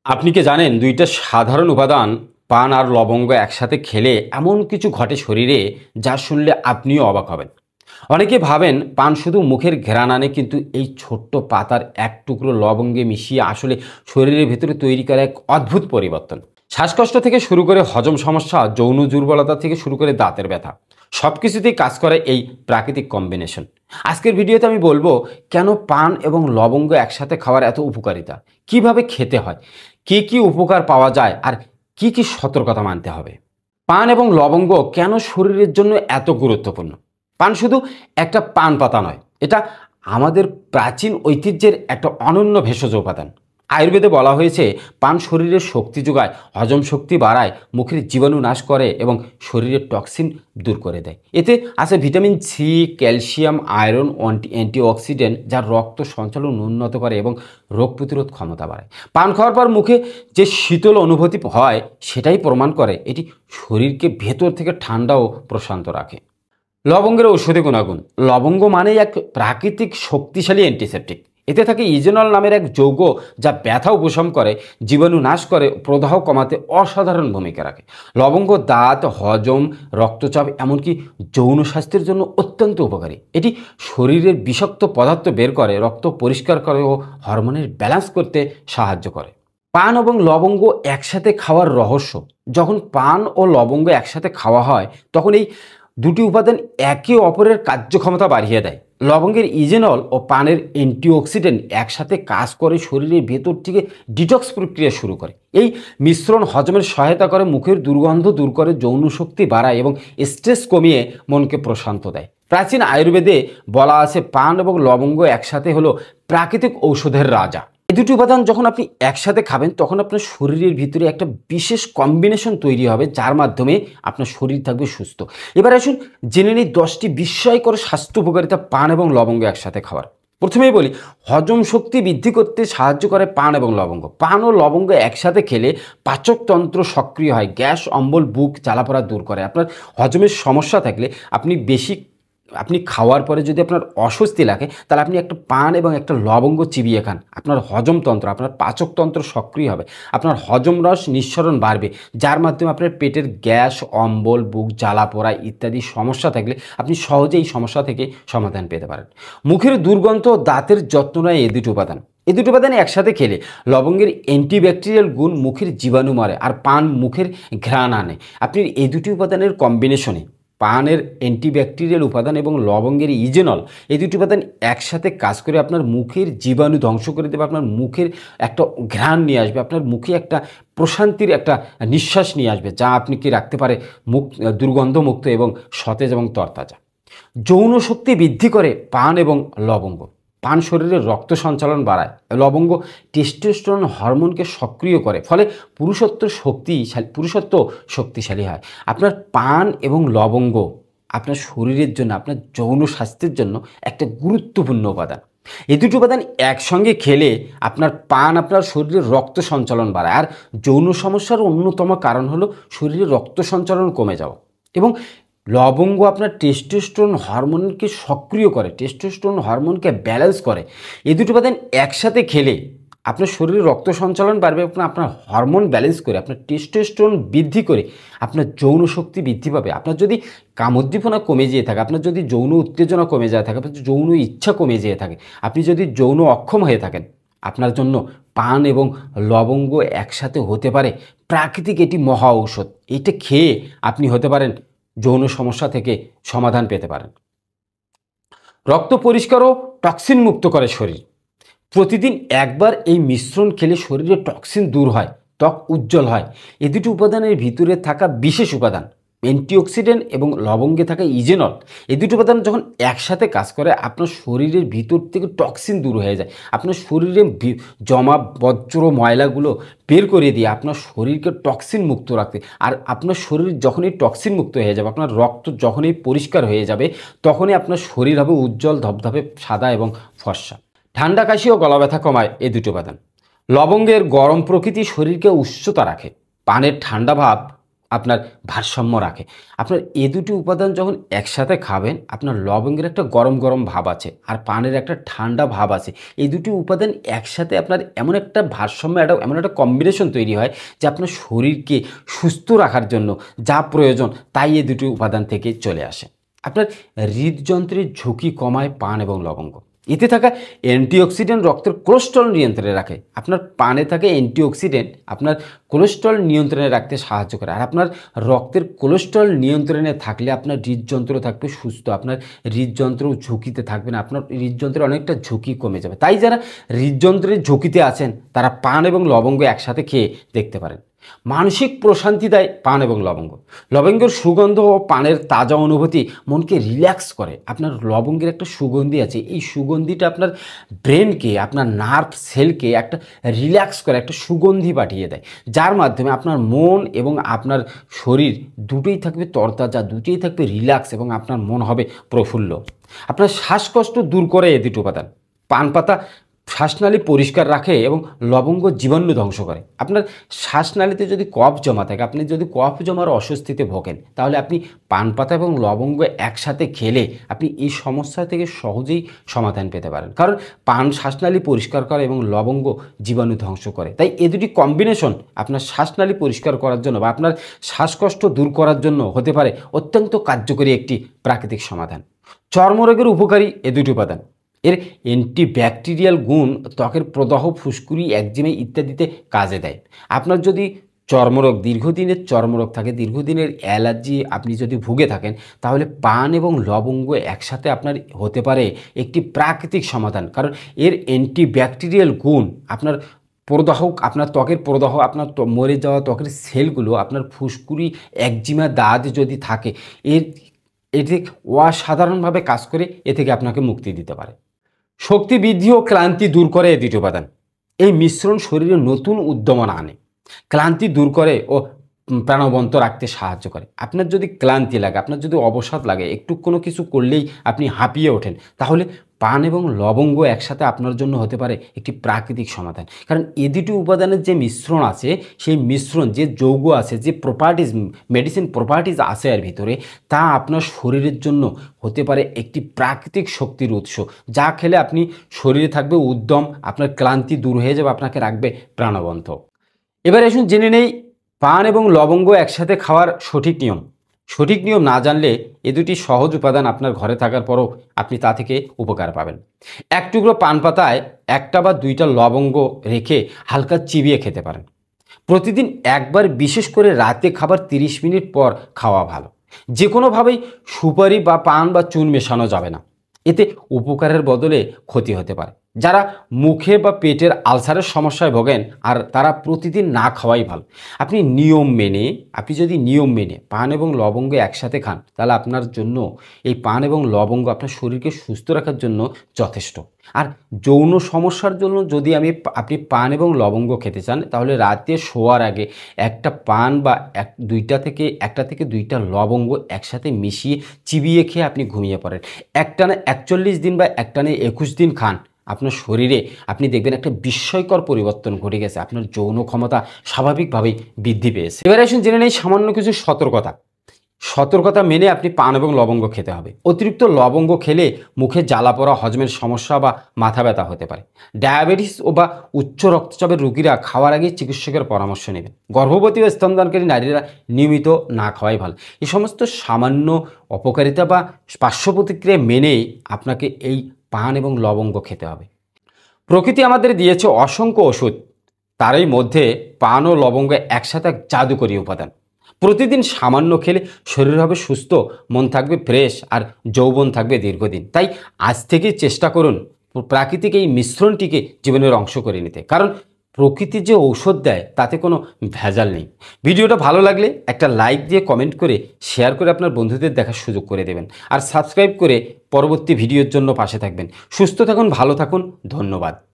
আপনি কি জানেন দুইটা সাধারণ উপাদান পান আর লবঙ্গ একসাথে খেলে এমন কিছু ঘটে শরীরে যা শুনলে আপনিও অবাক হবেন। অনেকে ভাবেন পান শুধু মুখের ঘ্রাণ আনে, কিন্তু এই ছোট্ট পাতার এক টুকরো লবঙ্গে মিশিয়ে আসলে শরীরের ভেতরে তৈরি করে এক অদ্ভুত পরিবর্তন। শ্বাসকষ্ট থেকে শুরু করে হজম সমস্যা, যৌন দুর্বলতা থেকে শুরু করে দাঁতের ব্যথা, সবকিছুতেই কাজ করে এই প্রাকৃতিক কম্বিনেশন। আজকের ভিডিওতে আমি বলবো কেন পান এবং লবঙ্গ একসাথে খাওয়ার এত উপকারিতা, কিভাবে খেতে হয়, কি কি উপকার পাওয়া যায়, আর কি কি সতর্কতা মানতে হবে। পান এবং লবঙ্গ কেন শরীরের জন্য এত গুরুত্বপূর্ণ? পান শুধু একটা পান পাতা নয়, এটা আমাদের প্রাচীন ঐতিহ্যের একটা অনন্য ভেষজ উপাদান। আয়ুর্বেদে বলা হয়েছে পান শরীরের শক্তি যোগায়, হজম শক্তি বাড়ায়, মুখের জীবাণু নাশ করে এবং শরীরের টক্সিন দূর করে দেয়। এতে আছে vitamin C, calcium, iron, antioxidant, যা রক্ত সঞ্চালন উন্নত করে এবং রোগ প্রতিরোধ ক্ষমতা বাড়ায়। পান খাওয়ার পর মুখে যে শীতল অনুভূতি হয় সেটাই প্রমাণ করে এটি শরীরকে ভেতর থেকে ঠান্ডা ও প্রশান্ত রাখে। লবঙ্গের ঔষধি গুণাগুণ। লবঙ্গ মানে এক প্রাকৃতিক শক্তিশালী অ্যান্টিসেপটিক। এতে থাকে ইজেনল নামের এক যৌগ, যা ব্যথা উপশম করে, জীবাণু নাশ করে, প্রদাহ কমাতে অসাধারণ ভূমিকা রাখে। লবঙ্গ দাঁত, হজম, রক্তচাপ, এমনকি যৌন স্বাস্থ্যের জন্য অত্যন্ত উপকারী। এটি শরীরের বিষাক্ত পদার্থ বের করে, রক্ত পরিষ্কার করে ও হরমোনের ব্যালেন্স করতে সাহায্য করে। পান এবং লবঙ্গ একসাথে খাওয়ার রহস্য। যখন পান ও লবঙ্গ একসাথে খাওয়া হয় তখন এই দুটি উপাদান একে অপরের কার্যক্ষমতা বাড়িয়ে দেয়। লবঙ্গের ইজেনল ও পানের অ্যান্টিঅক্সিডেন্ট একসাথে কাজ করে শরীরের ভেতর থেকে ডিটক্স প্রক্রিয়া শুরু করে। এই মিশ্রণ হজমের সহায়তা করে, মুখের দুর্গন্ধ দূর করে, যৌন শক্তি বাড়ায় এবং স্ট্রেস কমিয়ে মনকে প্রশান্ত দেয়। প্রাচীন আয়ুর্বেদে বলা আছে পান এবং লবঙ্গ একসাথে হলো প্রাকৃতিক ঔষধের রাজা। এই দুটি উপাদান যখন আপনি একসাথে খাবেন তখন আপনার শরীরের ভিতরে একটা বিশেষ কম্বিনেশন তৈরি হবে, যার মাধ্যমে আপনার শরীর থাকবে সুস্থ। এবার আসুন জেনে নিই 10টি বিস্ময়কর স্বাস্থ্য উপকারিতা পান এবং লবঙ্গ একসাথে খাওয়ার। প্রথমেই বলি, হজম শক্তি বৃদ্ধি করতে সাহায্য করে পান এবং লবঙ্গ। পান ও লবঙ্গ একসাথে খেলে পাচকতন্ত্র সক্রিয় হয়, গ্যাস, অম্বল, বুক জ্বালাপোড়া দূর করে। আপনার হজমের সমস্যা থাকলে আপনি খাওয়ার পরে যদি আপনার অস্বস্তি লাগে, তাহলে আপনি একটা পান এবং একটা লবঙ্গ চিবিয়ে খান। আপনার হজমতন্ত্র, আপনার পাচকতন্ত্র সক্রিয় হবে, আপনার হজম রস নিঃসরণ বাড়বে, যার মাধ্যমে আপনার পেটের গ্যাস, অম্বল, বুক জ্বালাপোড়া ইত্যাদি সমস্যা থাকলে আপনি সহজেই এই সমস্যা থেকে সমাধান পেতে পারেন। মুখের দুর্গন্ধ, দাঁতের যত্ন নেয় এই দুটি উপাদান। এই দুটি উপাদান একসাথে খেলে লবঙ্গের অ্যান্টিব্যাকটেরিয়াল গুণ মুখের জীবাণু মারে, আর পান মুখের ঘ্রাণ আনে। আপনি এই দুটি উপাদানের কম্বিনেশনে, পানের অ্যান্টিব্যাকটেরিয়াল উপাদান এবং লবঙ্গের ইজেনল, এই দুটি উপাদান একসাথে কাজ করে আপনার মুখের জীবাণু ধ্বংস করে দেবে, আপনার মুখের একটা ঘ্রাণ নিয়ে আসবে, আপনার মুখে একটা প্রশান্তির একটা নিঃশ্বাস নিয়ে আসবে, যা আপনি কি রাখতে পারে মুখ দুর্গন্ধমুক্ত এবং সতেজ এবং তরতাজা। যৌন শক্তি বৃদ্ধি করে পান এবং লবঙ্গ। পান শরীরে রক্ত সঞ্চালন বাড়ায়, লবঙ্গ টেস্টোস্টেরন হরমোনকে সক্রিয় করে, ফলে পুরুষত্ব শক্তিশালী হয়। আপনার পান এবং লবঙ্গ আপনার শরীরের জন্য, আপনার যৌন স্বাস্থ্যের জন্য একটা গুরুত্বপূর্ণ উপাদান। এই দুটি উপাদান একসঙ্গে খেলে আপনার শরীরে রক্ত সঞ্চালন বাড়ায়, আর যৌন সমস্যার অন্যতম কারণ হলো শরীরে রক্ত সঞ্চালন কমে যাওয়া। এবং লবঙ্গ আপনার টেস্টোস্টেরন হরমোনকে সক্রিয় করে, টেস্টোস্টেরন হরমোনকে ব্যালেন্স করে। এই দুটি উপাদান একসাথে খেলে আপনার শরীরে রক্ত সঞ্চালন বাড়বে, আপনার হরমোন ব্যালেন্স করে, আপনার টেস্টোস্টেরন বৃদ্ধি করে, আপনার যৌন শক্তি বৃদ্ধি পাবে। আপনার যদি কামোদ্দীপনা কমে যেয়ে থাকে, আপনার যদি যৌন উত্তেজনা কমে যায় থাকে, আপনার যৌন ইচ্ছা কমে যেয়ে থাকে, আপনি যদি যৌন অক্ষম হয়ে থাকেন, আপনার জন্য পান এবং লবঙ্গ একসাথে হতে পারে প্রাকৃতিক এটি মহা ঔষধ। এটা খেয়ে আপনি হতে পারেন যৌন সমস্যা থেকে সমাধান পেতে পারেন। রক্ত পরিষ্কার ও টক্সিন মুক্ত করে শরীর। প্রতিদিন একবার এই মিশ্রণ খেলে শরীরে টক্সিন দূর হয়, ত্বক উজ্জ্বল হয়। এই দুটি উপাদানের ভিতরে থাকা বিশেষ উপাদান অ্যান্টিঅক্সিডেন্ট এবং লবঙ্গে থাকা ইজেনল, এই দুটি উপাদান যখন একসাথে কাজ করে আপনার শরীরের ভিতর থেকে টক্সিন দূর হয়ে যায়। আপনার শরীরে জমা বজ্র ময়লাগুলো বের করে দিয়ে আপনার শরীরকে টক্সিন মুক্ত রাখতে, আর আপনার শরীর যখনই টক্সিন মুক্ত হয়ে যাবে, আপনার রক্ত যখনই পরিষ্কার হয়ে যাবে, তখনই আপনার শরীর হবে উজ্জ্বল, ধবধবে সাদা এবং ফর্সা। ঠান্ডা, কাশি ও গলা ব্যথা কমায় এই দুটি উপাদান। লবঙ্গের গরম প্রকৃতি শরীরকে উষ্ণতা রাখে। পানের ঠান্ডা ভাব আপনার ভারসাম্য রাখে। আপনার এই দুটি উপাদান যখন একসাথে খাবেন, আপনার লবঙ্গের একটা গরম গরম ভাব আছে আর পানের একটা ঠান্ডা ভাব আছে। এই দুটি উপাদান একসাথে আপনার এমন একটা ভারসাম্য, এমন একটা কম্বিনেশন তৈরি হয় যে আপনার শরীরকে সুস্থ রাখার জন্য যা প্রয়োজন তাই এই দুটি উপাদান থেকে চলে আসে। আপনার হৃদযন্ত্রের ঝুঁকি কমায় পান এবং লবঙ্গ। এতে থাকা অ্যান্টিঅক্সিডেন্ট রক্তের কোলেস্টেরল নিয়ন্ত্রণে রাখে। আপনার পানে থাকে অ্যান্টিঅক্সিডেন্ট আপনার কোলেস্টেরল নিয়ন্ত্রণে রাখতে সাহায্য করে। আর আপনার রক্তের কোলেস্টেরল নিয়ন্ত্রণে থাকলে আপনার হৃদযন্ত্র থাকবে সুস্থ, আপনার হৃদযন্ত্র ঝুঁকিতে থাকবে না, আপনার হৃদযন্ত্রের অনেকটা ঝুঁকি কমে যাবে। তাই যারা হৃদযন্ত্রের ঝুঁকিতে আছেন তারা পান এবং লবঙ্গ একসাথে খেয়ে দেখতে পারেন। মানসিক প্রশান্তি দেয় পান এবং লবঙ্গ। লবঙ্গের সুগন্ধ ও পানের তাজা অনুভূতি মনকে রিল্যাক্স করে। আপনার লবঙ্গের একটা সুগন্ধি আছে, এই সুগন্ধিটা আপনার ব্রেনকে, আপনার নার্ভ সেলকে একটা রিল্যাক্স করে, একটা সুগন্ধি পাঠিয়ে দেয়, যার মাধ্যমে আপনার মন এবং আপনার শরীর দুটোই থাকবে তরতাজা, দুটোই থাকবে রিল্যাক্স এবং আপনার মন হবে প্রফুল্ল। আপনার শ্বাসকষ্ট দূর করে এই দুটো উপাদান। পান পাতা শ্বাসনালী পরিষ্কার রাখে এবং লবঙ্গ জীবাণু ধ্বংস করে। আপনার শ্বাসনালীতে যদি কফ জমা থাকে, আপনি যদি কফ জমার অস্বস্তিতে ভোগেন, তাহলে আপনি পান পাতা এবং লবঙ্গ একসাথে খেলে আপনি এই সমস্যা থেকে সহজেই সমাধান পেতে পারেন। কারণ পান শ্বাসনালী পরিষ্কার করে এবং লবঙ্গ জীবাণু ধ্বংস করে। তাই এই দুটি কম্বিনেশন আপনার শ্বাসনালী পরিষ্কার করার জন্য বা আপনার শ্বাসকষ্ট দূর করার জন্য হতে পারে অত্যন্ত কার্যকরী একটি প্রাকৃতিক সমাধান। চর্মরোগের উপকারী এ দুটি উপাদান। এর অ্যান্টিব্যাকটেরিয়াল গুণ ত্বকের প্রদাহ, ফুসকুড়ি, একজিমা ইত্যাদিতে কাজে দেয়। আপনার যদি চর্মরোগ, দীর্ঘদিনের চর্মরোগ থাকে, দীর্ঘদিনের অ্যালার্জি আপনি যদি ভুগে থাকেন, তাহলে পান এবং লবঙ্গ একসাথে আপনার হতে পারে একটি প্রাকৃতিক সমাধান। কারণ এর অ্যান্টিব্যাকটেরিয়াল গুণ আপনার প্রদাহ, আপনার ত্বকের প্রদাহ, আপনার মরে যাওয়া ত্বকের সেলগুলো, আপনার ফুসকুড়ি, একজিমা, দাঁত যদি থাকে, এটি অসাধারণভাবে কাজ করে, এ থেকে আপনাকে মুক্তি দিতে পারে। শক্তি বৃদ্ধি ও ক্লান্তি দূর করে এই দুটি উপাদান। এই মিশ্রণ শরীরে নতুন উদ্দমনা আনে, ক্লান্তি দূর করে ও প্রাণবন্ত রাখতে সাহায্য করে। আপনার যদি ক্লান্তি লাগে, আপনার যদি অবসাদ লাগে, একটু কোনো কিছু করলেই আপনি হাঁপিয়ে ওঠেন, তাহলে পান এবং লবঙ্গ একসাথে আপনার জন্য হতে পারে একটি প্রাকৃতিক সমাধান। কারণ এই দুটি উপাদানের যে মিশ্রণ আছে, সেই মিশ্রণ, যে যৌগ আছে, যে প্রপার্টিজ, মেডিসিন প্রপার্টিজ আছে এর ভিতরে, তা আপনার শরীরের জন্য হতে পারে একটি প্রাকৃতিক শক্তির উৎস, যা খেলে আপনি শরীরে থাকবে উদ্যম, আপনার ক্লান্তি দূর হয়ে যাবে, আপনাকে রাখবে প্রাণবন্ত। এবার আসুন জেনে নেই পান এবং লবঙ্গ একসাথে খাওয়ার সঠিক নিয়ম। সঠিক নিয়ম না জানলে এ দুটি সহজ উপাদান আপনার ঘরে থাকার পরও আপনি তা থেকে উপকার পাবেন। এক টুকরো পান পাতায় একটা বা দুইটা লবঙ্গ রেখে হালকা চিবিয়ে খেতে পারেন। প্রতিদিন একবার, বিশেষ করে রাতে খাবার 30 মিনিট পর খাওয়া ভালো। যে কোনোভাবেই সুপারি বা পান বা চুন মেশানো যাবে না, এতে উপকারের বদলে ক্ষতি হতে পারে। যারা মুখে বা পেটের আলসারের সমস্যায় ভোগেন, আর তারা প্রতিদিন না খাওয়াই ভালো। আপনি যদি নিয়ম মেনে পান এবং লবঙ্গ একসাথে খান, তাহলে আপনার জন্য এই পান এবং লবঙ্গ আপনার শরীরকে সুস্থ রাখার জন্য যথেষ্ট। আর যৌন সমস্যার জন্য যদি আপনি পান এবং লবঙ্গ খেতে চান, তাহলে রাতে শোয়ার আগে একটা পান বা একটা থেকে দুইটা লবঙ্গ একসাথে মিশিয়ে চিবিয়ে খেয়ে আপনি ঘুমিয়ে পড়েন। একটানা 41 দিন বা একটানা 21 দিন খান, আপনার শরীরে আপনি দেখবেন একটা বিস্ময়কর পরিবর্তন ঘটে গেছে, আপনার যৌন ক্ষমতা স্বাভাবিকভাবেই বৃদ্ধি পেয়েছে। এবার আসুন জেনে নেই সামান্য কিছু সতর্কতা মেনে আপনি পান এবং লবঙ্গ খেতে হবে। অতিরিক্ত লবঙ্গ খেলে মুখে জ্বালা পোড়া, হজমের সমস্যা বা মাথা ব্যথা হতে পারে। ডায়াবেটিস বা উচ্চ রক্তচাপের রোগীরা খাওয়ার আগে চিকিৎসকের পরামর্শ নেবেন। গর্ভবতী ও স্তনদানকারী নারীরা নিয়মিত না খাওয়াই ভালো। এই সমস্ত সামান্য অপকারিতা বা পার্শ্ব প্রতিক্রিয়া মেনেই আপনাকে এই পান এবং লবঙ্গ খেতে হবে। প্রকৃতি আমাদের দিয়েছে অসংখ্য ওষুধ, তারই মধ্যে পান ও লবঙ্গ একসাথে এক জাদুকরী উপাদান। প্রতিদিন সামান্য খেলে শরীর হবে সুস্থ, মন থাকবে ফ্রেশ, আর যৌবন থাকবে দীর্ঘদিন। তাই আজ থেকেই চেষ্টা করুন প্রাকৃতিক এই মিশ্রণটিকে জীবনের অংশ করে নিতে। কারণ প্রকৃতি যে ঔষধ দেয় তাতে কোনো ভেজাল নেই। ভিডিওটা ভালো লাগলে একটা লাইক দিয়ে কমেন্ট করে শেয়ার করে আপনার বন্ধুদের দেখার সুযোগ করে দেবেন। আর সাবস্ক্রাইব করে পরবর্তী ভিডিওর জন্য পাশে থাকবেন। সুস্থ থাকুন, ভালো থাকুন, ধন্যবাদ।